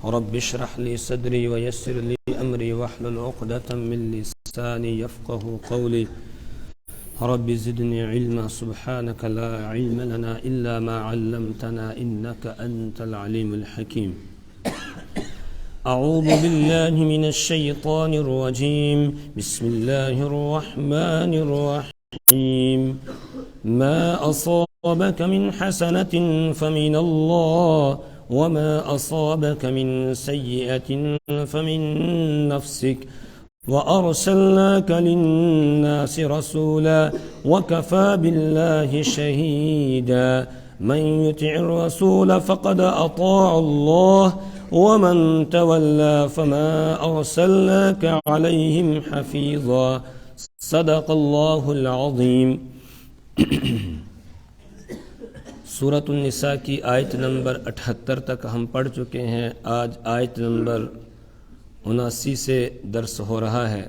رب اشرح لي صدري ويسر لي أمري واحلل عقدة من لساني يفقه قولي رب زدني علما سبحانك لا علم لنا إلا ما علمتنا إنك أنت العليم الحكيم. أعوذ بالله من الشيطان الرجيم. بسم الله الرحمن الرحيم. ما أصابك من حسنة فمن الله وما أصابك من سيئة فمن نفسك وأرسلناك للناس رسولا وكفى بالله شهيدا. من يطع الرسول فقد أطاع الله ومن تولى فما أرسلناك عليهم حفيظا. صدق الله العظيم. سورۃ النساء کی آیت نمبر 78 تک ہم پڑھ چکے ہیں. آج آیت نمبر 79 سے درس ہو رہا ہے.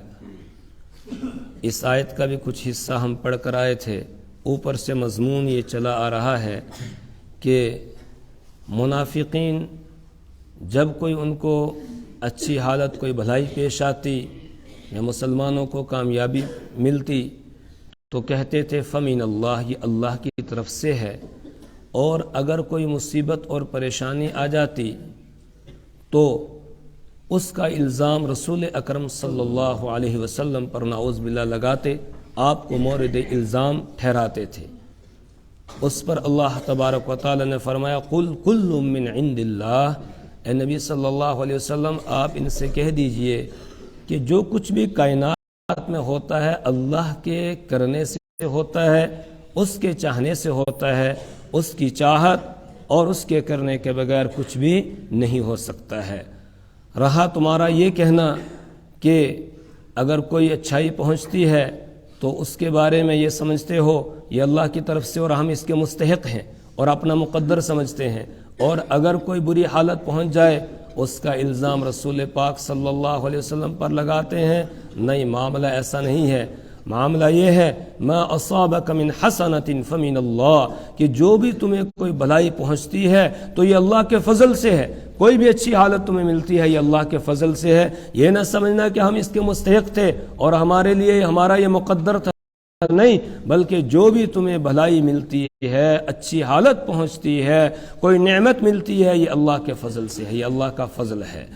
اس آیت کا بھی کچھ حصہ ہم پڑھ کر آئے تھے. اوپر سے مضمون یہ چلا آ رہا ہے کہ منافقین جب کوئی ان کو اچھی حالت کوئی بھلائی پیش آتی یا مسلمانوں کو کامیابی ملتی تو کہتے تھے فمن اللہ، یہ اللہ کی طرف سے ہے. اور اگر کوئی مصیبت اور پریشانی آ جاتی تو اس کا الزام رسول اکرم صلی اللہ علیہ وسلم پر نعوذ باللہ لگاتے، آپ کو مورد الزام ٹھہراتے تھے. اس پر اللہ تبارک و تعالی نے فرمایا قل کل من عند اللہ. اے نبی صلی اللہ علیہ وسلم آپ ان سے کہہ دیجئے کہ جو کچھ بھی کائنات میں ہوتا ہے اللہ کے کرنے سے ہوتا ہے، اس کے چاہنے سے ہوتا ہے. اس کی چاہت اور اس کے کرنے کے بغیر کچھ بھی نہیں ہو سکتا ہے. رہا تمہارا یہ کہنا کہ اگر کوئی اچھائی پہنچتی ہے تو اس کے بارے میں یہ سمجھتے ہو یہ اللہ کی طرف سے اور ہم اس کے مستحق ہیں اور اپنا مقدر سمجھتے ہیں، اور اگر کوئی بری حالت پہنچ جائے اس کا الزام رسول پاک صلی اللہ علیہ وسلم پر لگاتے ہیں. نہیں، معاملہ ایسا نہیں ہے. معاملہ یہ ہے ما اصابک من حسنۃ فمن اللہ، کہ جو بھی تمہیں کوئی بھلائی پہنچتی ہے تو یہ اللہ کے فضل سے ہے. کوئی بھی اچھی حالت تمہیں ملتی ہے یہ اللہ کے فضل سے ہے. یہ نہ سمجھنا کہ ہم اس کے مستحق تھے اور ہمارے لیے ہمارا یہ مقدر تھا، نہیں، بلکہ جو بھی تمہیں بھلائی ملتی ہے، اچھی حالت پہنچتی ہے، کوئی نعمت ملتی ہے، یہ اللہ کے فضل سے ہے، یہ اللہ کا فضل ہے.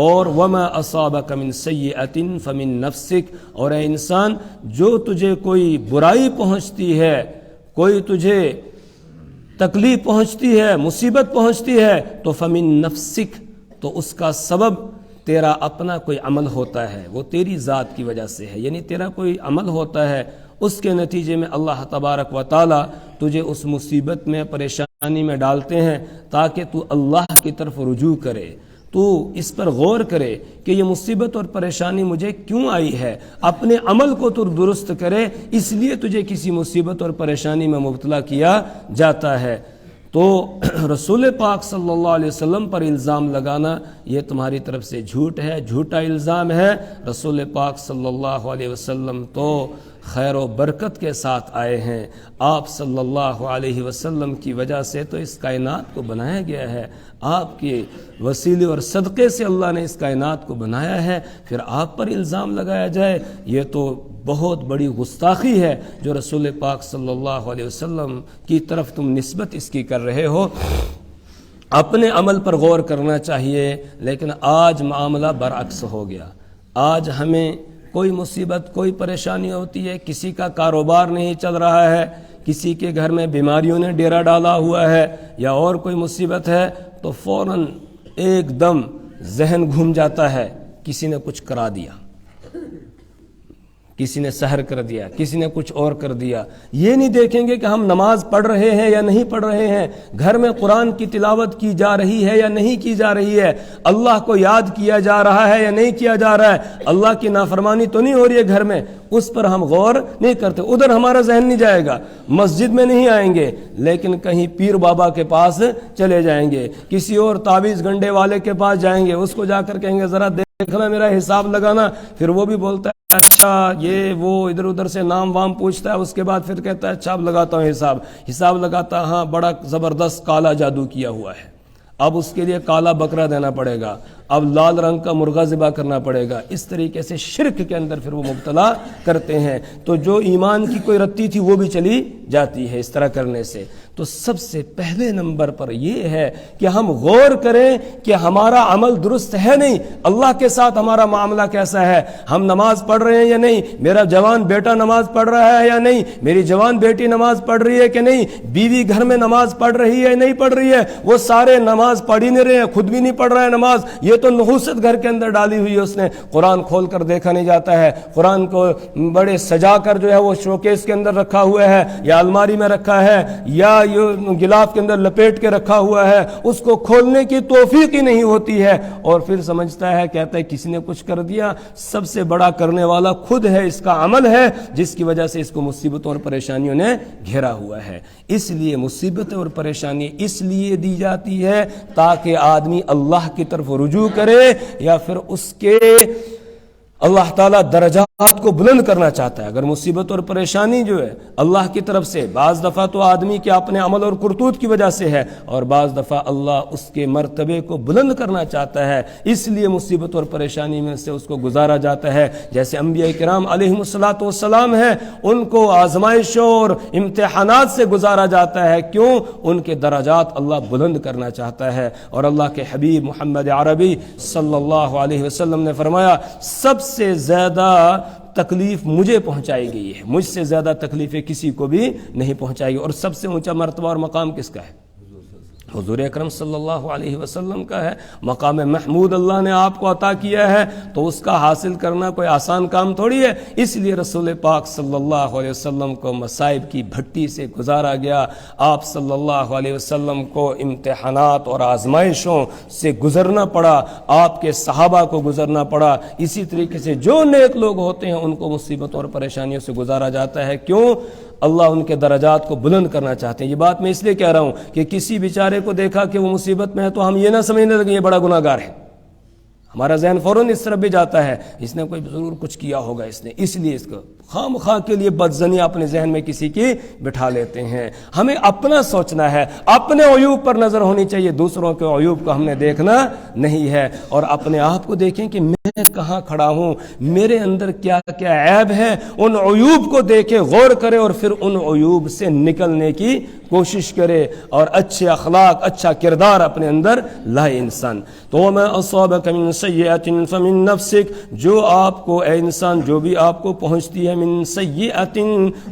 اور وما اصابک من سیئۃ فمن نفسک، اور اے انسان جو تجھے کوئی برائی پہنچتی ہے، کوئی تجھے تکلیف پہنچتی ہے، مصیبت پہنچتی ہے تو فمن نفسک، تو اس کا سبب تیرا اپنا کوئی عمل ہوتا ہے، وہ تیری ذات کی وجہ سے ہے. یعنی تیرا کوئی عمل ہوتا ہے، اس کے نتیجے میں اللہ تبارک و تعالی تجھے اس مصیبت میں پریشانی میں ڈالتے ہیں تاکہ تو اللہ کی طرف رجوع کرے، تو اس پر غور کرے کہ یہ مصیبت اور پریشانی مجھے کیوں آئی ہے، اپنے عمل کو تو درست کرے، اس لیے تجھے کسی مصیبت اور پریشانی میں مبتلا کیا جاتا ہے. تو رسول پاک صلی اللہ علیہ وسلم پر الزام لگانا یہ تمہاری طرف سے جھوٹ ہے، جھوٹا الزام ہے. رسول پاک صلی اللہ علیہ وسلم تو خیر و برکت کے ساتھ آئے ہیں. آپ صلی اللہ علیہ وسلم کی وجہ سے تو اس کائنات کو بنایا گیا ہے، آپ کے وسیلے اور صدقے سے اللہ نے اس کائنات کو بنایا ہے. پھر آپ پر الزام لگایا جائے یہ تو بہت بڑی گستاخی ہے جو رسول پاک صلی اللہ علیہ وسلم کی طرف تم نسبت اس کی کر رہے ہو. اپنے عمل پر غور کرنا چاہیے، لیکن آج معاملہ برعکس ہو گیا. آج ہمیں کوئی مصیبت کوئی پریشانی ہوتی ہے، کسی کا کاروبار نہیں چل رہا ہے، کسی کے گھر میں بیماریوں نے ڈیرا ڈالا ہوا ہے یا اور کوئی مصیبت ہے تو فوراً ایک دم ذہن گھوم جاتا ہے، کسی نے کچھ کرا دیا، کسی نے سحر کر دیا، کسی نے کچھ اور کر دیا. یہ نہیں دیکھیں گے کہ ہم نماز پڑھ رہے ہیں یا نہیں پڑھ رہے ہیں، گھر میں قرآن کی تلاوت کی جا رہی ہے یا نہیں کی جا رہی ہے، اللہ کو یاد کیا جا رہا ہے یا نہیں کیا جا رہا ہے، اللہ کی نافرمانی تو نہیں ہو رہی ہے گھر میں، اس پر ہم غور نہیں کرتے. ادھر ہمارا ذہن نہیں جائے گا، مسجد میں نہیں آئیں گے لیکن کہیں پیر بابا کے پاس چلے جائیں گے، کسی اور تعویذ گنڈے والے کے پاس جائیں گے، اس کو جا کر کہیں گے ذرا دیکھنا میرا حساب لگانا. پھر وہ بھی بولتا ہے اچھا، یہ وہ ادھر ادھر سے نام وام پوچھتا ہے، اس کے بعد پھر کہتا ہے اچھا اب لگاتا ہوں حساب لگاتا، ہاں بڑا زبردست کالا جادو کیا ہوا ہے. اب اس کے لیے کالا بکرا دینا پڑے گا، اب لال رنگ کا مرغا ذبح کرنا پڑے گا. اس طریقے سے شرک کے اندر پھر وہ مبتلا کرتے ہیں. تو جو ایمان کی کوئی رتی تھی وہ بھی چلی جاتی ہے اس طرح کرنے سے. تو سب سے پہلے نمبر پر یہ ہے کہ ہم غور کریں کہ ہمارا عمل درست ہے نہیں، اللہ کے ساتھ ہمارا معاملہ کیسا ہے. ہم نماز پڑھ رہے ہیں یا نہیں، میرا جوان بیٹا نماز پڑھ رہا ہے یا نہیں، میری جوان بیٹی نماز پڑھ رہی ہے کہ نہیں، بیوی گھر میں نماز پڑھ رہی ہے نہیں پڑھ رہی ہے. وہ سارے نماز پڑھ ہی نہیں رہے ہیں، خود بھی نہیں پڑھ رہا ہے نماز. یہ تو نحوست گھر کے اندر ڈالی ہوئی ہے، اس نے قرآن کھول کر دیکھا نہیں جاتا ہے، قرآن کو بڑے سجا کر جو ہے وہ شوکیس کے اندر رکھا ہوا ہے یا الماری میں رکھا ہے یا گلاف کے اندر لپیٹ کے رکھا ہوا ہے، اس کو کھولنے کی توفیق ہی نہیں ہوتی ہے. اور پھر سمجھتا ہے، کہتا ہے کسی نے کچھ کر دیا. سب سے بڑا کرنے والا خود ہے، اس کا عمل ہے جس کی وجہ سے اس کو مصیبتوں اور پریشانیوں نے گھیرا ہوا ہے. اس لیے مصیبتیں اور پریشانی اس لیے دی جاتی ہے تاکہ آدمی اللہ کی طرف رجوع کرے، یا پھر اس کے اللہ تعالیٰ درجات کو بلند کرنا چاہتا ہے. اگر مصیبت اور پریشانی جو ہے اللہ کی طرف سے، بعض دفعہ تو آدمی کے اپنے عمل اور کرتوت کی وجہ سے ہے، اور بعض دفعہ اللہ اس کے مرتبے کو بلند کرنا چاہتا ہے، اس لیے مصیبت اور پریشانی میں سے اس کو گزارا جاتا ہے. جیسے انبیاء کرام علیہم الصلاۃ والسلام ہیں، ان کو آزمائشوں اور امتحانات سے گزارا جاتا ہے. کیوں؟ ان کے درجات اللہ بلند کرنا چاہتا ہے. اور اللہ کے حبیب محمد عربی صلی اللہ علیہ وسلم نے فرمایا، سب سے زیادہ تکلیف مجھے پہنچائی گئی ہے، مجھ سے زیادہ تکلیفیں کسی کو بھی نہیں پہنچائی گئی. اور سب سے اونچا مرتبہ اور مقام کس کا ہے؟ حضور اکرم صلی اللہ علیہ وسلم کا ہے. مقام محمود اللہ نے آپ کو عطا کیا ہے، تو اس کا حاصل کرنا کوئی آسان کام تھوڑی ہے. اس لیے رسول پاک صلی اللہ علیہ وسلم کو مصائب کی بھٹی سے گزارا گیا. آپ صلی اللہ علیہ وسلم کو امتحانات اور آزمائشوں سے گزرنا پڑا، آپ کے صحابہ کو گزرنا پڑا. اسی طریقے سے جو نیک لوگ ہوتے ہیں ان کو مصیبتوں اور پریشانیوں سے گزارا جاتا ہے. کیوں؟ اللہ ان کے درجات کو بلند کرنا چاہتے ہیں. یہ بات میں اس لیے کہہ رہا ہوں کہ کسی بیچارے کو دیکھا کہ وہ مصیبت میں ہے تو ہم یہ نہ سمجھنے لگیں یہ بڑا گناہ گار ہے. ہمارا ذہن فوراً اس طرف بھی جاتا ہے، اس نے کوئی ضرور کچھ کیا ہوگا اس نے، اس لیے اس کو خام خواہ کے لیے بدزنی اپنے ذہن میں کسی کی بٹھا لیتے ہیں. ہمیں اپنا سوچنا ہے، اپنے عیوب پر نظر ہونی چاہیے، دوسروں کے عیوب کو ہم نے دیکھنا نہیں ہے. اور اپنے آپ کو دیکھیں کہ میں کہاں کھڑا ہوں، میرے اندر کیا کیا عیب ہے، ان عیوب کو دیکھے، غور کرے اور پھر ان عیوب سے نکلنے کی کوشش کرے اور اچھے اخلاق، اچھا کردار اپنے اندر لائے انسان. تو وَمَا أَصَابَكَ مِن سَيِّئَةٍ فَمِن نَفْسِكَ، جو آپ کو اے انسان جو بھی آپ کو پہنچتی ہے، من سیئۃ،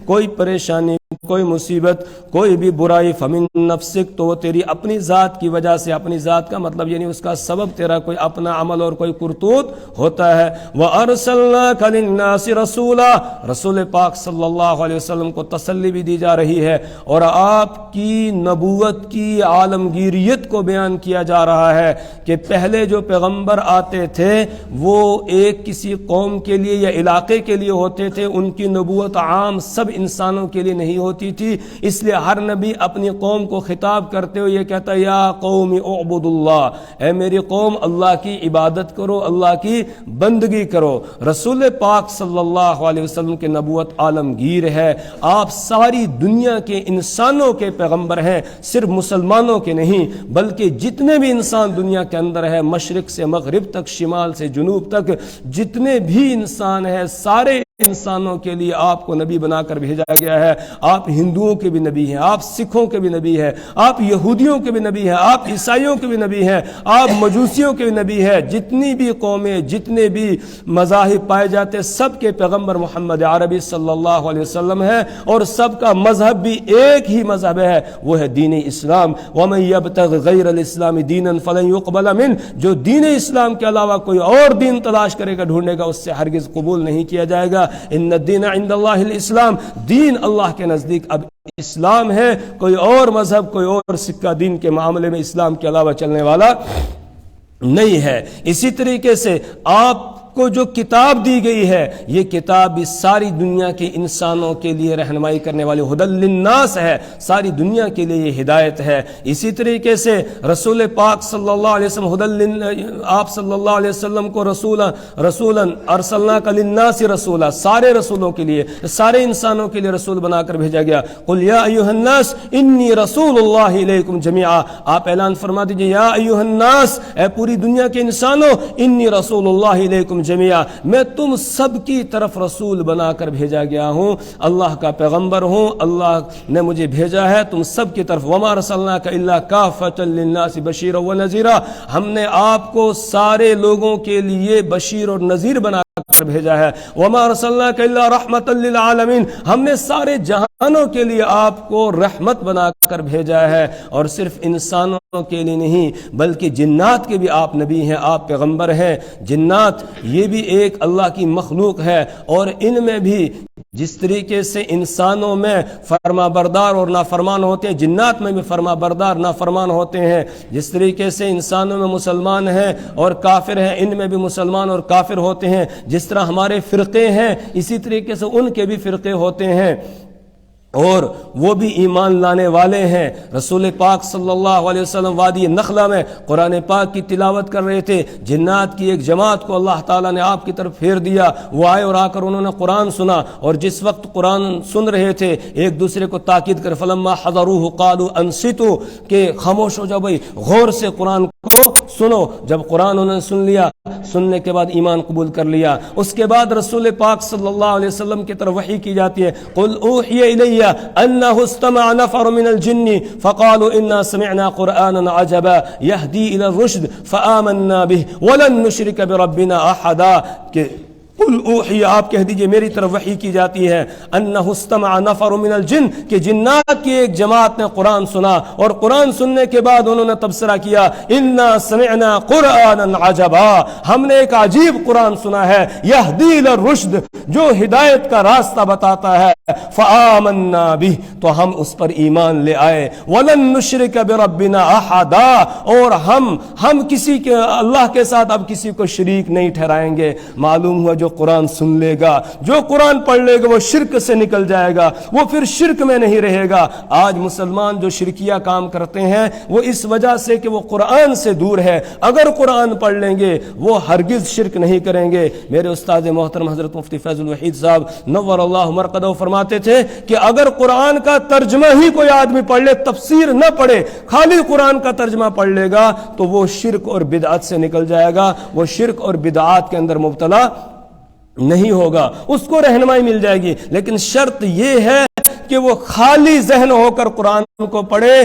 کوئی پریشانی، کوئی مصیبت، کوئی بھی برائی، فمن نفسک، تو وہ تیری اپنی ذات کی وجہ سے. اپنی ذات کا مطلب یعنی اس کا سبب تیرا کوئی اپنا عمل اور کوئی کرتوت ہوتا ہے. وَأَرْسَلْنَاكَ لِلنَّاسِ رَسُولًا، رسول پاک صلی اللہ علیہ وسلم کو تسلی بھی دی جا رہی ہے اور آپ کی نبوت کی عالمگیریت کو بیان کیا جا رہا ہے کہ پہلے جو پیغمبر آتے تھے وہ ایک کسی قوم کے لیے یا علاقے کے لیے ہوتے تھے، ان کی نبوت عام سب انسانوں کے لیے نہیں ہوتی تھی. اس لیے ہر نبی اپنی قوم کو خطاب کرتے ہوئے یہ کہتا ہے، یا قوم اعبدوا اللہ، اے میری قوم اللہ کی عبادت کرو، اللہ کی بندگی کرو. رسول پاک صلی اللہ علیہ وسلم کی نبوت عالمگیر ہے، آپ ساری دنیا کے انسانوں کے پیغمبر ہیں، صرف مسلمانوں کے نہیں بلکہ جتنے بھی انسان دنیا کے اندر ہے، مشرق سے مغرب تک، شمال سے جنوب تک، جتنے بھی انسان ہیں سارے انسانوں کے لیے آپ کو نبی بنا کر بھیجا گیا ہے. آپ ہندوؤں کے بھی نبی ہیں، آپ سکھوں کے بھی نبی ہیں، آپ یہودیوں کے بھی نبی ہیں، آپ عیسائیوں کے بھی نبی ہیں، آپ مجوسیوں کے بھی نبی ہیں. جتنی بھی قومیں، جتنے بھی مذاہب پائے جاتے، سب کے پیغمبر محمد عربی صلی اللہ علیہ وسلم ہے، اور سب کا مذہب بھی ایک ہی مذہب ہے، وہ ہے دین اسلام. وَمَن يَبْتَغِ غَيْرَ الْإِسْلَامِ دِينًا فَلَن يُقْبَلَ مِنْهُ، جو دین اسلام کے علاوہ کوئی اور دین تلاش کرے گا، ڈھونڈے گا، اس سے ہرگز قبول نہیں کیا جائے گا. ان الدین عند اللہ الاسلام، دین اللہ کے نزدیک اب اسلام ہے، کوئی اور مذہب، کوئی اور سکہ دین کے معاملے میں اسلام کے علاوہ چلنے والا نہیں ہے. اسی طریقے سے آپ کو جو کتاب دی گئی ہے یہ کتاب بھی ساری دنیا کے انسانوں کے لیے رہنمائی کرنے والی ہدی للناس ہے، ساری دنیا کے لیے یہ ہدایت ہے۔ اسی طریقے سے رسول پاک صلی اللہ علیہ وسلم آپ صلی اللہ علیہ وسلم کو رسولا ارسلناک للناس رسولا، سارے رسولوں کے لیے، سارے انسانوں کے لیے رسول بنا کر بھیجا گیا۔ قل یا ایھا الناس انی رسول اللہ الیکم جمیعا، آپ اعلان فرما دیجئے یا ایھا الناس، اے پوری دنیا کے انسانوں، انی رسول اللہ الیکم جمیعا، میں تم سب کی طرف رسول بنا کر بھیجا گیا ہوں، اللہ کا پیغمبر ہوں، اللہ نے مجھے بھیجا ہے تم سب کی طرف۔ وما ارسلناک الا کافۃ للناس بشیرا ونذیرا، ہم نے آپ کو سارے لوگوں کے لیے بشیر اور نذیر بنا کر بھیجا ہے۔ وما ارسلناک الا رحمۃ للعالمین، ہم نے سارے جہانوں کے لیے آپ کو رحمت بنا کر بھیجا ہے، اور صرف انسانوں کے لیے نہیں بلکہ جنات کے بھی آپ نبی ہیں، آپ پیغمبر ہیں۔ جنات یہ بھی ایک اللہ کی مخلوق ہے، اور ان میں بھی جس طریقے سے انسانوں میں فرما بردار اور نافرمان ہوتے ہیں، جنات میں بھی فرما بردار نافرمان ہوتے ہیں۔ جس طریقے سے انسانوں میں مسلمان ہیں اور کافر ہیں، ان میں بھی مسلمان اور کافر ہوتے ہیں۔ جس طرح ہمارے فرقے ہیں اسی طریقے سے ان کے بھی فرقے ہوتے ہیں، اور وہ بھی ایمان لانے والے ہیں۔ رسول پاک صلی اللہ علیہ وسلم وادی نخلا میں قرآن پاک کی تلاوت کر رہے تھے، جنات کی ایک جماعت کو اللہ تعالیٰ نے آپ کی طرف پھیر دیا، وہ آئے اور آ کر انہوں نے قرآن سنا، اور جس وقت قرآن سن رہے تھے ایک دوسرے کو تاکید کر فلما حضروہ قالوا انصتوا، کہ خاموش ہو جاؤ بھائی، غور سے قرآن کو سنو۔ جب قرآن انہوں نے سن لیا، سننے کے بعد ایمان قبول کر لیا۔ اس کے بعد رسول پاک صلی اللہ علیہ وسلم کی طرف وحی کی جاتی ہے، قل اوحی الی انہ استمع نفر من الجن فقالوا انا سمعنا قرآنا عجبا یہدی الی الرشد فآمنا به ولن نشرک بربنا احدا، کہ قل اوحی، آپ کہہ دیجئے میری طرف وحی کی جاتی ہے، انہ استمع نفر من الجن، کہ جنات کی ایک جماعت نے قرآن سنا، اور قرآن سننے کے بعد انہوں نے تبصرہ کیا انا سمعنا قرآنا عجبا، ہم نے ایک عجیب قرآن سنا ہے، یہدی الی الرشد، جو ہدایت کا راستہ بتاتا ہے، فآمنا به، تو ہم اس پر ایمان لے آئے، ولن نشرک بربنا احدا، اور ہم کسی کے اللہ کے ساتھ اب کسی کو شریک نہیں ٹھہرائیں گے۔ معلوم ہوا جو قرآن سن لے گا، جو قرآن پڑھ لے گا، وہ شرک سے نکل جائے گا، وہ پھر شرک میں نہیں رہے گا۔ آج مسلمان جو شرکیہ کام کرتے ہیں وہ اس وجہ سے کہ وہ قرآن سے دور ہے، اگر قرآن پڑھ لیں گے وہ ہرگز شرک نہیں کریں گے۔ میرے استاد محترم حضرت مفتی فیض الوحید صاحب نور اللہ مرقدہ فرماتے تھے کہ اگر قرآن کا ترجمہ ہی کوئی آدمی پڑھ لے، تفسیر نہ پڑھے، خالی قرآن کا ترجمہ پڑھ لے گا تو وہ شرک اور بدعت سے نکل جائے گا، وہ شرک اور بدعات کے اندر مبتلا نہیں ہوگا، اس کو رہنمائی مل جائے گی۔ لیکن شرط یہ ہے کہ وہ خالی ذہن ہو کر قرآن کو پڑھے،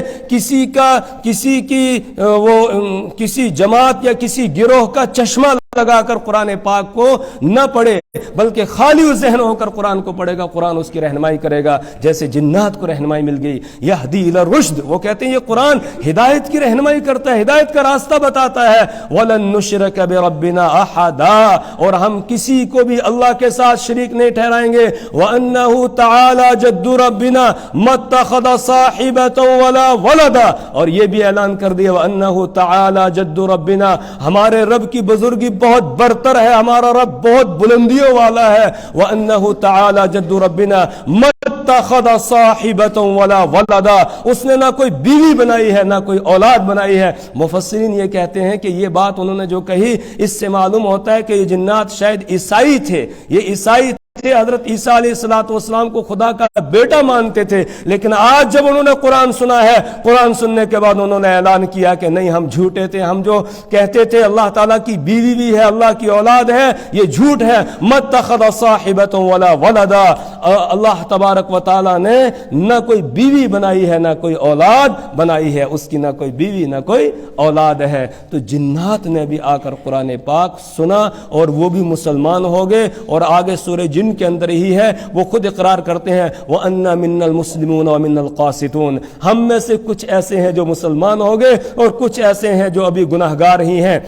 کسی جماعت یا کسی گروہ کا چشمہ لگا کر قرآن پاک کو نہ پڑھے، بلکہ خالی ذہن ہو کر قرآن کو پڑھے گا، قرآن اس کی رہنمائی کرے گا، جیسے جنات کو رہنمائی مل گئی۔ یہدی الی الرشد، وہ کہتے ہیں یہ قرآن ہدایت کی رہنمائی کرتا ہے، ہدایت کا راستہ بتاتا ہے۔ ولن نشرک بربنا احدا، اور ہم کسی کو بھی اللہ کے ساتھ شریک نہیں ٹھہرائیں گے۔ وانہ تعالی جد ربنا ما اتخذ صاحبۃ ولا ولدا، اور یہ بھی اعلان کر دیا وانہ تعالی جد ربنا، ہمارے رب کی بزرگی بہت برتر ہے، ہمارا رب بہت بلندیوں والا ہے۔ وانہ تعالی جد ربنا ما اتخذ صاحبۃ ولا ولدا، اس نے نہ کوئی بیوی بنائی ہے نہ کوئی اولاد بنائی ہے۔ مفسرین یہ کہتے ہیں کہ یہ بات انہوں نے جو کہی، اس سے معلوم ہوتا ہے کہ یہ جنات شاید عیسائی تھے، یہ عیسائی تھے، حضرت عیسیٰ علیہ السلام کو خدا کا بیٹا مانتے تھے، لیکن آج جب انہوں نے قرآن سنا ہے، قرآن سننے کے بعد انہوں نے اعلان کیا کہ نہیں، ہم جھوٹے تھے، ہم جو کہتے تھے اللہ تعالیٰ کی بیوی بھی ہے، اللہ کی اولاد ہے، یہ جھوٹ ہے۔ ما اتخذ صاحبۃ ولا ولدا، اللہ تبارک و تعالیٰ نے نہ کوئی بیوی بنائی ہے نہ کوئی اولاد بنائی ہے، اس کی نہ کوئی بیوی نہ کوئی اولاد ہے۔ تو جنات نے بھی آ کر قرآن پاک سنا اور وہ بھی مسلمان ہو گئے، اور آگے سورہ جن کے اندر ہی ہے وہ خود اقرار کرتے ہیں وَأَنَّا مِنَّا الْمُسْلِمُونَ وَمِنَّا الْقَاسِطُونَ، ہم میں سے کچھ ایسے ہیں جو مسلمان ہو گئے اور کچھ ایسے ہیں جو ابھی گناہگار ہی ہیں۔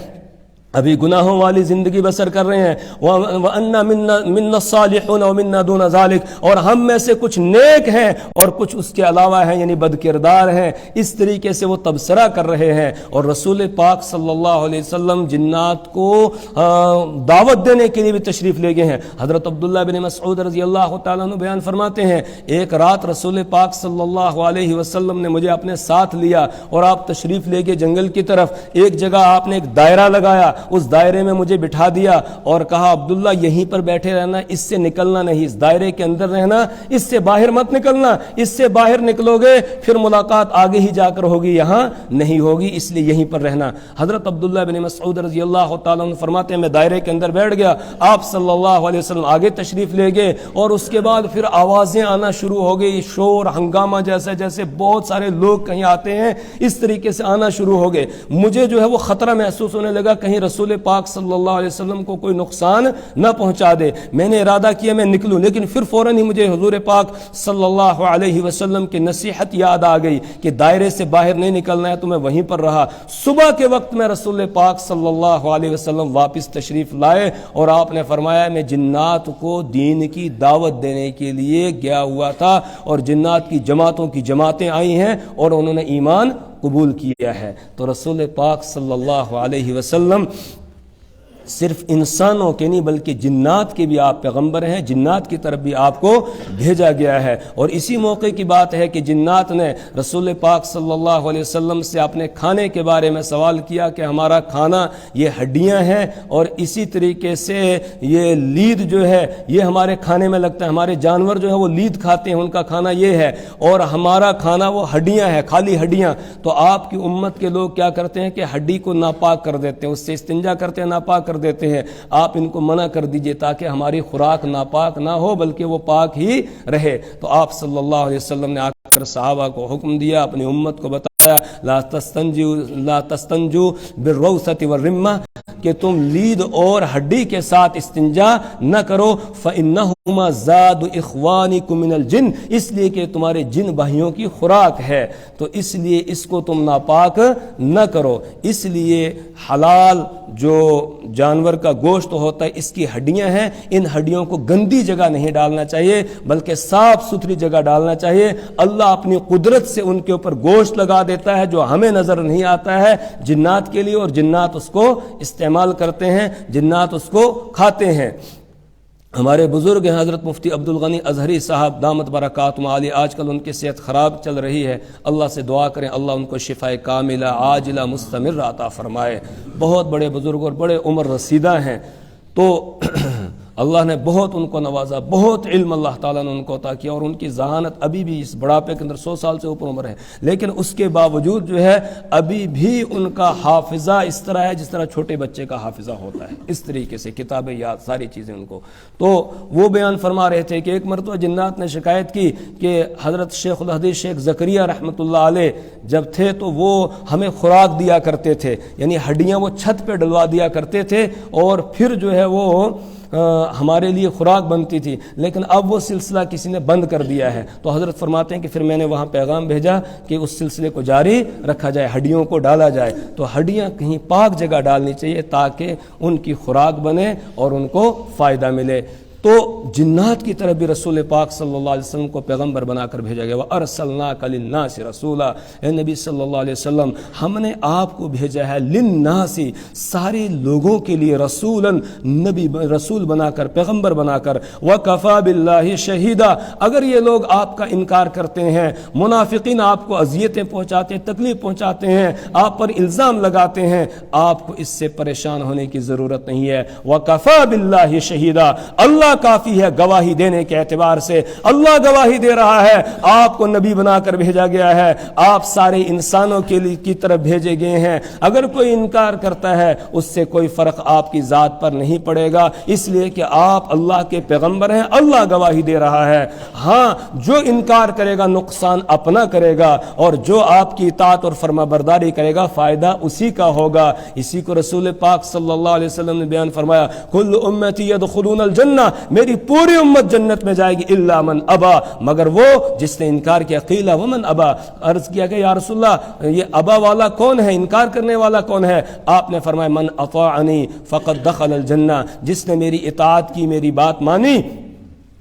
ابھی گناہوں والی زندگی بسر کر رہے ہیں، وَأَنَّا مِنَّا الصَّالِحُونَ وَمِنَّا دُونَ ذَلِكَ، اور ہم میں سے کچھ نیک ہیں اور کچھ اس کے علاوہ ہیں، یعنی بد کردار ہیں۔ اس طریقے سے وہ تبصرہ کر رہے ہیں، اور رسول پاک صلی اللہ علیہ وسلم جنات کو دعوت دینے کے لیے بھی تشریف لے گئے ہیں۔ حضرت عبداللہ بن مسعود رضی اللہ تعالیٰ عنہ بیان فرماتے ہیں، ایک رات رسول پاک صلی اللہ علیہ وسلم نے مجھے اپنے ساتھ لیا اور آپ تشریف لے گئے جنگل کی طرف۔ ایک جگہ آپ نے ایک دائرہ لگایا، اس دائرے میں مجھے بٹھا دیا اور کہا عبداللہ یہیں پر بیٹھے رہنا، اس سے نکلنا نہیں، اس دائرے کے اندر رہنا، اس سے باہر مت نکلنا، اس سے باہر نکلو گے پھر ملاقات آگے ہی جا کر ہوگی، یہاں نہیں ہوگی، اس لیے یہیں پر رہنا۔ حضرت عبداللہ بن مسعود رضی اللہ تعالیٰ عنہ فرماتے ہیں میں دائرے کے اندر بیٹھ گیا، آپ صلی اللہ علیہ وسلم آگے تشریف لے گئے، اور اس کے بعد پھر آوازیں آنا شروع ہو گئی، شور ہنگامہ جیسے جیسے بہت سارے لوگ کہیں آتے ہیں اس طریقے سے آنا شروع ہو گئے۔ مجھے جو ہے وہ خطرہ محسوس ہونے لگا کہیں رسول پاک صلی اللہ علیہ وسلم کو کوئی نقصان نہ پہنچا دے۔ میں نے ارادہ کیا میں نکلوں، لیکن پھر فوراً ہی مجھے حضور پاک صلی اللہ علیہ وسلم کی نصیحت یاد آ گئی کہ دائرے سے باہر نہیں نکلنا ہے، تو میں وہیں پر رہا۔ صبح کے وقت میں رسول پاک صلی اللہ علیہ وسلم واپس تشریف لائے اور آپ نے فرمایا میں جنات کو دین کی دعوت دینے کے لیے گیا ہوا تھا، اور جنات کی جماعتوں کی جماعتیں آئی ہیں اور انہوں نے ایمان قبول کیا ہے۔ تو رسول پاک صلی اللہ علیہ وسلم صرف انسانوں کے نہیں بلکہ جنات کے بھی آپ پیغمبر ہیں، جنات کی طرف بھی آپ کو بھیجا گیا ہے۔ اور اسی موقع کی بات ہے کہ جنات نے رسول پاک صلی اللہ علیہ وسلم سے اپنے کھانے کے بارے میں سوال کیا کہ ہمارا کھانا یہ ہڈیاں ہیں، اور اسی طریقے سے یہ لید جو ہے یہ ہمارے کھانے میں لگتا ہے، ہمارے جانور جو ہے وہ لید کھاتے ہیں، ان کا کھانا یہ ہے، اور ہمارا کھانا وہ ہڈیاں ہے، خالی ہڈیاں۔ تو آپ کی امت کے لوگ کیا کرتے ہیں کہ ہڈی کو ناپاک کر دیتے ہیں، اس سے استنجا کرتے ہیں، ناپاک کر دیتے ہیں، آپ ان کو منع کر دیجئے تاکہ ہماری خوراک ناپاک نہ ہو بلکہ وہ پاک ہی رہے۔ تو آپ صلی اللہ علیہ وسلم نے آ کر صحابہ کو حکم دیا، اپنی امت کو بتایا لا تستنجو بالروثۃ والرمہ، کہ تم لید اور ہڈی کے ساتھ استنجا نہ کرو، فإنہما زاد اخوانکم من الجن، اس لیے کہ تمہارے جن بھائیوں کی خوراک ہے، تو اس لیے اس کو تم ناپاک نہ کرو۔ اس لیے حلال جو جانور کا گوشت ہوتا ہے اس کی ہڈیاں ہیں، ان ہڈیوں کو گندی جگہ نہیں ڈالنا چاہیے بلکہ صاف ستھری جگہ ڈالنا چاہیے۔ اللہ اپنی قدرت سے ان کے اوپر گوشت لگا دیتا ہے جو ہمیں نظر نہیں آتا ہے جنات کے لیے، اور جنات اس کو استعمال کرتے ہیں، جنات اس کو کھاتے ہیں۔ ہمارے بزرگ ہیں حضرت مفتی عبدالغنی ازہری صاحب دامت برکاتہم عالیہ، آج کل ان کی صحت خراب چل رہی ہے، اللہ سے دعا کریں اللہ ان کو شفاء کاملہ عاجلہ مستمر عطا فرمائے۔ بہت بڑے بزرگ اور بڑے عمر رسیدہ ہیں، تو اللہ نے بہت ان کو نوازا، بہت علم اللہ تعالیٰ نے ان کو عطا کیا، اور ان کی ذہانت ابھی بھی اس بڑھاپے کے اندر 100 سال سے اوپر عمر ہے، لیکن اس کے باوجود جو ہے ابھی بھی ان کا حافظہ اس طرح ہے جس طرح چھوٹے بچے کا حافظہ ہوتا ہے، اس طریقے سے کتابیں یاد، ساری چیزیں ان کو۔ تو وہ بیان فرما رہے تھے کہ ایک مرتبہ جنات نے شکایت کی کہ حضرت شیخ الحدیث شیخ زکریا رحمۃ اللہ علیہ جب تھے تو وہ ہمیں خوراک دیا کرتے تھے، یعنی ہڈیاں وہ چھت پہ ڈلوا دیا کرتے تھے، اور پھر جو ہے وہ ہمارے لیے خوراک بنتی تھی، لیکن اب وہ سلسلہ کسی نے بند کر دیا ہے۔ تو حضرت فرماتے ہیں کہ پھر میں نے وہاں پیغام بھیجا کہ اس سلسلے کو جاری رکھا جائے، ہڈیوں کو ڈالا جائے، تو ہڈیاں کہیں پاک جگہ ڈالنی چاہیے تاکہ ان کی خوراک بنے اور ان کو فائدہ ملے۔ تو جنات کی طرف بھی رسول پاک صلی اللہ علیہ وسلم کو پیغمبر بنا کر بھیجا گیا۔ وَأَرْسَلْنَاكَ لِلنَّاسِ رَسُولًا، اے نبی صلی اللہ علیہ وسلم ہم نے آپ کو بھیجا ہے للناس، سارے لوگوں کے لیے، رسولاً نبی، رسول بنا کر، پیغمبر بنا کر۔ وَكَفَى بِاللَّهِ شَهِيدًا، اگر یہ لوگ آپ کا انکار کرتے ہیں، منافقین آپ کو اذیتیں پہنچاتے ہیں، تکلیف پہنچاتے ہیں، آپ پر الزام لگاتے ہیں، آپ کو اس سے پریشان ہونے کی ضرورت نہیں ہے۔ وَكَفَى بِاللَّهِ شَهِيدًا، اللہ کافی ہے گواہی دینے کے اعتبار سے، اللہ گواہی دے رہا ہے آپ کو نبی بنا کر بھیجا گیا ہے، آپ سارے انسانوں کے لیے کی طرف بھیجے گئے ہیں۔ اگر کوئی انکار کرتا ہے اس سے کوئی فرق آپ کی ذات پر نہیں پڑے گا، اس لیے کہ آپ اللہ کے پیغمبر ہیں، اللہ گواہی دے رہا ہے۔ ہاں جو انکار کرے گا نقصان اپنا کرے گا، اور جو آپ کی اطاعت اور فرما برداری کرے گا فائدہ اسی کا ہوگا۔ اسی کو رسول پاک صلی اللہ علیہ وسلم نے بیان فرمایا، کل امتی یدخلون الجنہ میری پوری امت جنت میں جائے گی الا من ابا، مگر وہ جس نے انکار کیا۔ قیل ومن ابا، عرض کیا کہ یا رسول اللہ یہ ابا والا کون ہے، انکار کرنے والا کون ہے؟ آپ نے فرمایا من اطاعنی فقد دخل الجنہ، جس نے میری اطاعت کی، میری بات مانی،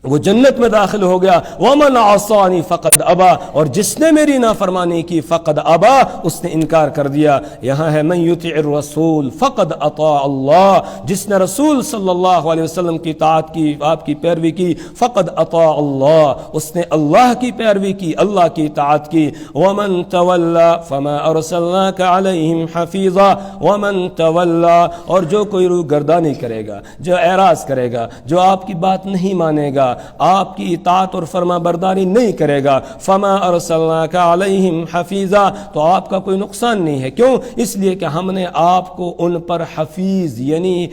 وہ جنت میں داخل ہو گیا۔ ومن عصانی فقد ابا، اور جس نے میری نافرمانی کی فقد ابا، اس نے انکار کر دیا۔ یہاں ہے من یطع الرسول فقد اطاع اللہ، جس نے رسول صلی اللہ علیہ وسلم کی اطاعت کی، آپ کی پیروی کی، فقد اطاع اللہ، اس نے اللہ کی پیروی کی، اللہ کی اطاعت کی۔ ومن تولا فما ارسلناک علیہم حفیظا، ومن تولا، اور جو کوئی روح گردانی کرے گا، جو اعراض کرے گا، جو آپ کی بات نہیں مانے گا، آپ کی اطاعت اور فرما برداری نہیں کرے گا، فما ارسلناک علیہم حفیظا، تو آپ کا کوئی نقصان نہیں ہے۔ کیوں؟ اس لیے کہ ہم نے آپ کو ان پر حفیظ یعنی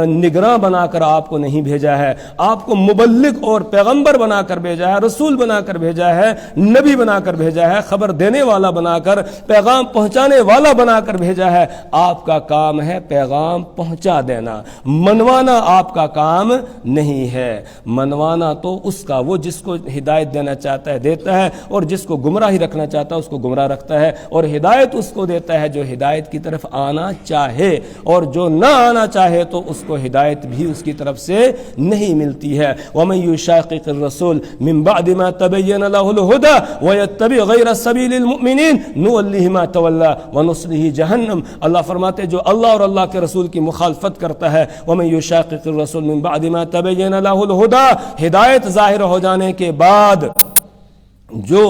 نگراں بنا کر آپ کو نہیں بھیجا ہے، آپ کو مبلغ اور پیغمبر بنا کر بھیجا ہے، رسول بنا کر بھیجا ہے، نبی بنا کر بھیجا ہے، خبر دینے والا بنا کر، پیغام پہنچانے والا بنا کر بھیجا ہے۔ آپ کا کام ہے پیغام پہنچا دینا، منوانا آپ کا کام نہیں ہے۔ منوانا تو اس کا، وہ جس کو ہدایت دینا چاہتا ہے دیتا ہے، اور جس کو گمراہی رکھنا چاہتا ہے اس کو گمراہ رکھتا ہے، اور ہدایت اس کو دیتا ہے جو ہدایت کی طرف آنا چاہے، اور جو نہ آنا چاہے تو اس کو ہدایت بھی اس کی طرف سے نہیں ملتی ہے۔ وَمَن يُشَاقِقِ الرَّسُولَ مِن بَعْدِ مَا تَبَيَّنَ لَهُ الْهُدَى وَيَتَّبِعْ غَيْرَ سَبِيلِ الْمُؤْمِنِينَ نُوَلِّهِ مَا تَوَلَّى وَنُصْلِهِ جَهَنَّمَ۔ اللہ فرماتے جو اللہ اور اللہ کے رسول کی مخالفت کرتا ہے، وَمَن يُشَاقِقِ الرَّسُولَ مِن بَعْدِ مَا تَبَيَّنَ لَهُ الْهُدَى، ہدایت ظاہر ہو جانے کے بعد جو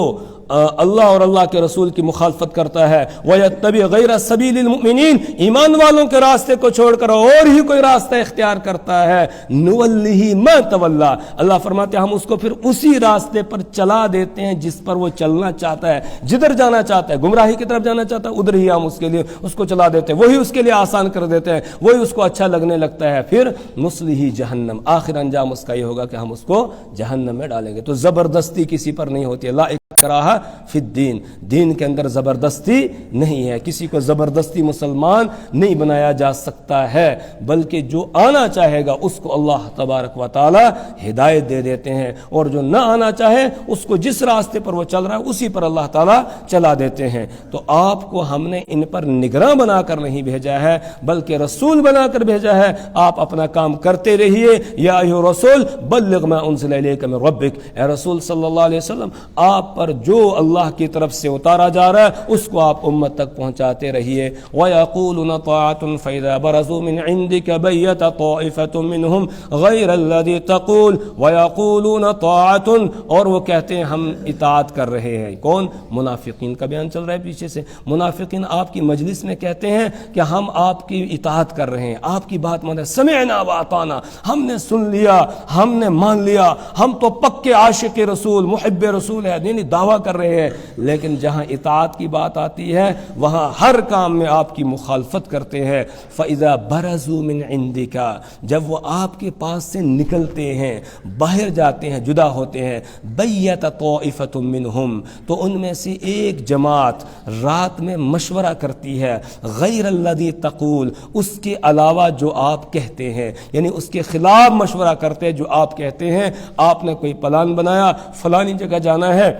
اللہ اور اللہ کے رسول کی مخالفت کرتا ہے، وَيَتَّبِعْ غَيْرَ سَبِيلِ الْمُؤْمِنِينَ، ایمان والوں کے راستے کو چھوڑ کر اور ہی کوئی راستہ اختیار کرتا ہے، نُوَلِّهِ مَا تَوَلَّى، اللہ فرماتے ہیں ہم اس کو پھر اسی راستے پر چلا دیتے ہیں جس پر وہ چلنا چاہتا ہے، جدھر جانا چاہتا ہے، گمراہی کی طرف جانا چاہتا ہے، ادھر ہی ہم اس کے لیے اس کو چلا دیتے ہیں، وہی اس کے لیے آسان کر دیتے ہیں، وہی اس کو اچھا لگنے لگتا ہے، پھر نُصْلِهِ جہنم، آخر انجام اس کا یہ ہوگا کہ ہم اس کو جہنم میں ڈالیں گے۔ تو زبردستی کسی پر نہیں ہوتی ہے، لا کراہا فی الدین، دین کے اندر زبردستی نہیں ہے، کسی کو زبردستی مسلمان نہیں بنایا جا سکتا ہے، بلکہ جو آنا چاہے گا اس کو اللہ تبارک و تعالی ہدایت دے دیتے ہیں، اور جو نہ آنا چاہے اس کو جس راستے پر وہ چل رہا ہے اسی پر اللہ تعالی چلا دیتے ہیں۔ تو آپ کو ہم نے ان پر نگراں بنا کر نہیں بھیجا ہے بلکہ رسول بنا کر بھیجا ہے، آپ اپنا کام کرتے رہیے۔ یا ایھا الرسول بلغ ما انزل الیک من ربک، اے رسول صلی اللہ علیہ وسلم آپ پر جو اللہ کی طرف سے اتارا جا رہا ہے اس کو آپ امت تک پہنچاتے رہیے۔ وَيَقُولُونَ طَاعَةٌ فَإِذَا بَرَزُوا مِنْ عِنْدِكَ بَيَّتَ طَائِفَةٌ مِّنْهُمْ غَيْرَ الَّذِي تَقُولُ وَيَقُولُونَ طَاعَةٌ، اور وہ کہتے ہیں ہم اطاعت کر رہے ہیں۔ کون؟ منافقین کا بیان چل رہا ہے پیچھے سے، منافقین آپ کی مجلس میں کہتے ہیں کہ ہم آپ کی اطاعت کر رہے ہیں، آپ کی بات مان رہے ہیں، سمعنا وَأَطَعْنَا، ہم نے سن لیا، ہم نے مان لیا، ہم تو پکے عاشق رسول محب رسول ہے، یعنی دعویٰ کر رہے ہیں، لیکن جہاں اطاعت کی بات آتی ہے وہاں ہر کام میں آپ کی مخالفت کرتے ہیں۔ فَإِذَا بَرَزُوا مِنْ عِنْدِكَ، جب وہ آپ کے پاس سے نکلتے ہیں، باہر جاتے ہیں، جدا ہوتے ہیں، بَيَّتَ طَائِفَةٌ مِّنْهُمْ، تو ان میں سے ایک جماعت رات میں مشورہ کرتی ہے، غیر الذی تقول، اس کے علاوہ جو آپ کہتے ہیں، یعنی اس کے خلاف مشورہ کرتے ہیں جو آپ کہتے ہیں۔ آپ نے کوئی پلان بنایا فلانی جگہ جانا ہے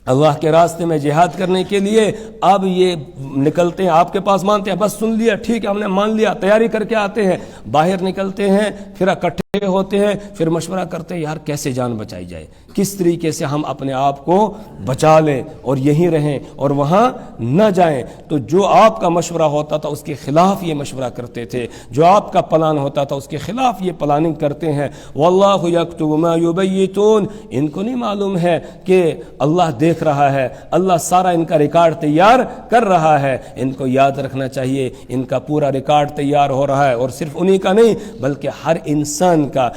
اللہ کے راستے میں جہاد کرنے کے لیے، اب یہ نکلتے ہیں آپ کے پاس، مانتے ہیں بس سن لیا ٹھیک ہے ہم نے مان لیا، تیاری کر کے آتے ہیں، باہر نکلتے ہیں، پھر اکٹھے ہوتے ہیں، پھر مشورہ کرتے ہیں یار کیسے جان بچائی جائے، کس طریقے سے ہم اپنے آپ کو بچا لیں اور یہیں رہیں اور وہاں نہ جائیں۔ تو جو آپ کا مشورہ ہوتا تھا اس کے خلاف یہ مشورہ کرتے تھے، جو آپ کا پلان ہوتا تھا اس کے خلاف یہ پلاننگ کرتے ہیں۔ واللہ یکتب ما یبیتون، ان کو نہیں معلوم ہے کہ اللہ دیکھ رہا ہے، اللہ سارا ان کا ریکارڈ تیار کر رہا ہے۔ ان کو یاد رکھنا چاہیے ان کا پورا ریکارڈ تیار ہو رہا ہے، اور صرف انہی کا نہیں بلکہ ہر انسان کا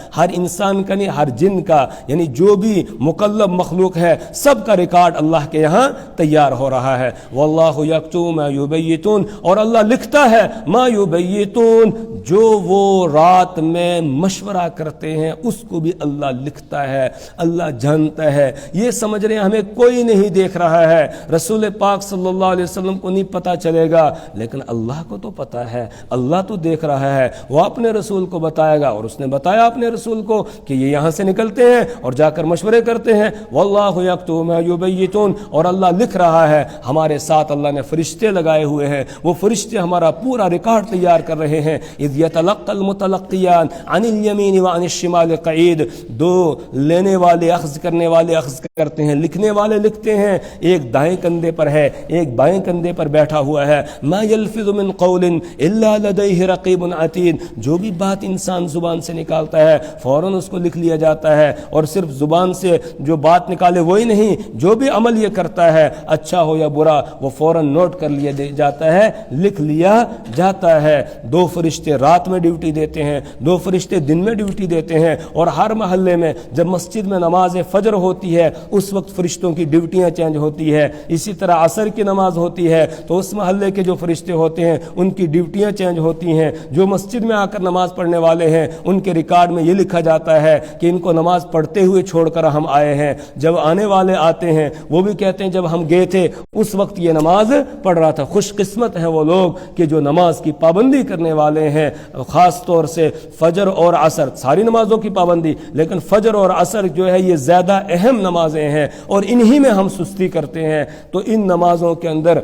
نہیں، ہر جن کا، یعنی جو بھی مکلف مخلوق ہے سب کا ریکارڈ اللہ کے یہاں تیار ہو رہا ہے۔ واللہ یکتب ما یبیتون، اور اللہ لکھتا ہے ما یبیتون، جو وہ رات میں مشورہ کرتے ہیں اس کو بھی اللہ لکھتا ہے، اللہ جانتا ہے۔ یہ سمجھ رہے ہیں ہمیں کوئی نہیں دیکھ رہا ہے, رسول پاک صلی اللہ علیہ وسلم کو نہیں پتہ چلے گا, لیکن اللہ کو تو پتہ ہے, اللہ تو دیکھ رہا ہے. وہ اپنے رسول کو بتائے گا, اور اس نے بتایا اپنے رسول کو کہ یہ یہاں سے نکلتے ہیں اور جا کر مشورے کرتے ہیں. واللہ یکتب ما یبیتون, اور اللہ لکھ رہا ہے. ہمارے ساتھ اللہ نے فرشتے لگائے ہوئے ہیں, وہ فرشتے ہمارا پورا ریکارڈ تیار کر رہے ہیں. اذ یتلقى المتلقیان عن الیمین وعن الشمال قعید, دو لینے والے اخذ کرنے والے اخذ کرتے ہیں, لکھنے والے لکھتے ہیں, ایک دائیں کندھے پر ہے, ایک بائیں کندھے پر بیٹھا ہوا ہے. ما یلفظ من قول الا لدیہ رقیب عتید, جو بھی بات انسان زبان سے نکالتا ہے فوراً اس کو لکھ لیا جاتا ہے. اور صرف زبان سے جو بات نکالے وہی نہیں, جو بھی عمل یہ کرتا ہے اچھا ہو یا برا وہ فوراً نوٹ کر لیا جاتا ہے, لکھ لیا جاتا ہے. دو فرشتے رات میں ڈیوٹی دیتے ہیں, دو فرشتے دن میں ڈیوٹی دیتے ہیں, اور ہر محلے میں جب مسجد میں نماز فجر ہوتی ہے اس وقت فرشتوں کی ڈیوٹیاں چینج ہوتی ہے. اسی طرح عصر کی نماز ہوتی ہے تو اس محلے کے جو فرشتے ہوتے ہیں ان کی ڈیوٹیاں چینج ہوتی ہیں. جو مسجد میں آ کر نماز پڑھنے والے ہیں ان کے ریکارڈ میں یہ لکھا جاتا ہے کہ ان کو نماز پڑھتے ہوئے چھوڑ کر ہم آئے ہیں. جب آنے والے آتے ہیں وہ بھی کہتے ہیں جب ہم گئے تھے اس وقت یہ نماز پڑھ رہا تھا. خوش قسمت ہیں وہ لوگ کہ جو نماز کی پابندی کرنے والے ہیں, خاص طور سے فجر اور عصر, ساری نمازوں کی پابندی, لیکن فجر اور عصر جو ہے یہ زیادہ اہم نمازیں ہیں اور انہی میں ہم سستی کرتے ہیں. تو ان نمازوں کے اندر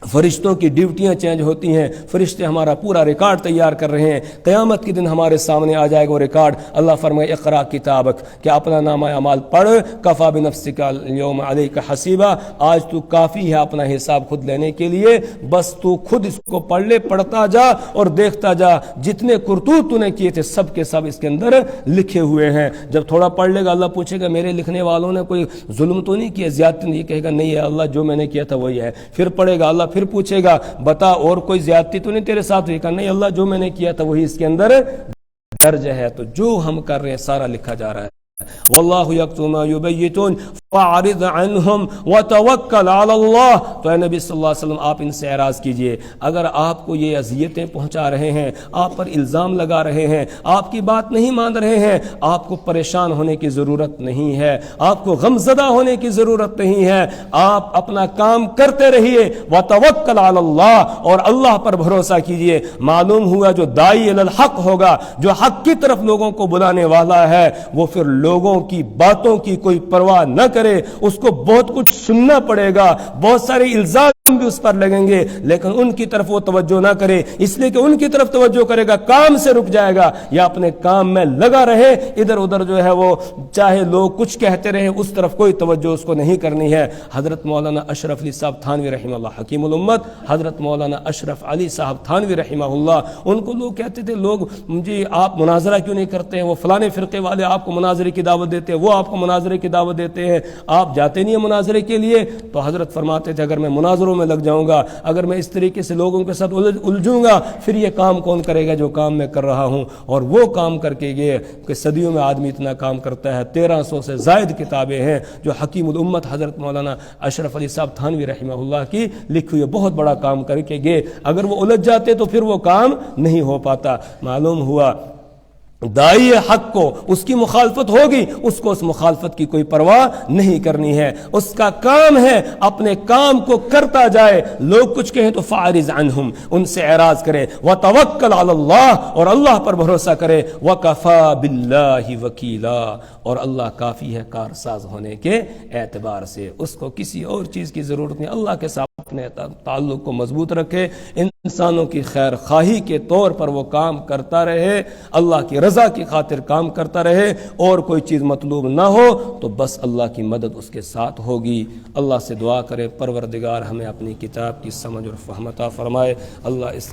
فرشتوں کی ڈیوٹیاں چینج ہوتی ہیں. فرشتے ہمارا پورا ریکارڈ تیار کر رہے ہیں. قیامت کے دن ہمارے سامنے آ جائے گا وہ ریکارڈ. اللہ فرمائے اقرا کتابک, کہ اپنا نامہ اعمال پڑھ, کفا بنفسک اليوم علیک حسیبا, آج تو کافی ہے اپنا حساب خود لینے کے لیے, بس تو خود اس کو پڑھ لے, پڑھتا جا اور دیکھتا جا, جتنے کرتوت تو نے کیے تھے سب کے سب اس کے اندر لکھے ہوئے ہیں. جب تھوڑا پڑھ لے گا اللہ پوچھے گا میرے لکھنے والوں نے کوئی ظلم تو نہیں کیا, زیادتی نہیں, کہے گا نہیں ہے اللہ جو میں نے کیا تھا وہی ہے. پھر پڑھے گا, اللہ پھر پوچھے گا بتا اور کوئی زیادتی تو نہیں تیرے ساتھ ہوئی, کہا نہیں اللہ جو میں نے کیا تھا وہی اس کے اندر درج ہے. تو جو ہم کر رہے ہیں سارا لکھا جا رہا ہے. واللہ یکتب ما یبیتون فاعرض عنہم وتوکل علی اللہ. تو اے نبی صلی اللہ علیہ وسلم آپ ان سے اعراض کیجئے. اگر آپ کو یہ اذیتیں پہنچا رہے ہیں, آپ پر الزام لگا رہے ہیں, آپ کی بات نہیں مان رہے ہیں, آپ کو پریشان ہونے کی ضرورت نہیں ہے, آپ کو غمزدہ ہونے کی ضرورت نہیں ہے. آپ اپنا کام کرتے رہیے. وتوکل علی اللہ, اور اللہ پر بھروسہ کیجئے. معلوم ہوا جو داعی الی الحق ہوگا, جو حق کی طرف لوگوں کو بلانے والا ہے, وہ پھر لوگوں کی باتوں کی کوئی پرواہ نہ کرے. اس کو بہت کچھ سننا پڑے گا, بہت سارے الزام بھی اس پر لگیں گے, لیکن ان کی طرف وہ توجہ نہ کرے, اس لیے کہ ان کی طرف توجہ کرے گا کام سے رک جائے گا, یا اپنے کام میں لگا رہے. ادھر ادھر جو ہے وہ چاہے لوگ کچھ کہتے رہے, اس طرف کوئی توجہ اس کو نہیں کرنی ہے. حضرت مولانا اشرف علی صاحب تھانوی رحمہ اللہ, حکیم الامت حضرت مولانا اشرف علی صاحب تھانوی رحمہ اللہ, ان کو لوگ کہتے تھے لوگ جی آپ مناظرہ کیوں نہیں کرتے ہیں, وہ فلانے فرقے والے آپ کو مناظرے کی دعوت دیتے ہیں, وہ آپ کو مناظرے کی دعوت دیتے ہیں, آپ جاتے نہیں ہیں مناظرے کے لیے. تو حضرت فرماتے تھے اگر میں مناظروں میں لگ جاؤں گا, اگر میں اس طریقے سے لوگوں کے ساتھ الجھوں گا, پھر یہ کام کون کرے گا جو کام میں کر رہا ہوں. اور وہ کام کر کے گئے کہ صدیوں میں آدمی اتنا کام کرتا ہے. 1300 سے زائد کتابیں ہیں جو حکیم الامت حضرت مولانا اشرف علی صاحب تھانوی رحمہ اللہ کی لکھی ہوئی, بہت بڑا کام کر کے گئے. اگر وہ الجھ جاتے تو پھر وہ کام نہیں ہو پاتا. معلوم ہوا داعی حق کو اس کی مخالفت ہوگی, اس کو اس مخالفت کی کوئی پرواہ نہیں کرنی ہے. اس کا کام ہے اپنے کام کو کرتا جائے. لوگ کچھ کہیں تو فاعرض عنہم, ان سے اعراض کرے. وتوکل علی اللہ, اور اللہ پر بھروسہ کرے. وکفا باللہ وکیلا, اور اللہ کافی ہے کارساز ہونے کے اعتبار سے. اس کو کسی اور چیز کی ضرورت نہیں. اللہ کے ساتھ اپنے تعلق کو مضبوط رکھے, انسانوں کی خیر خواہی کے طور پر وہ کام کرتا رہے, اللہ کی رضا کی خاطر کام کرتا رہے, اور کوئی چیز مطلوب نہ ہو تو بس اللہ کی مدد اس کے ساتھ ہوگی. اللہ سے دعا کرے پروردگار ہمیں اپنی کتاب کی سمجھ اور فہم عطا فرمائے. اللہ اس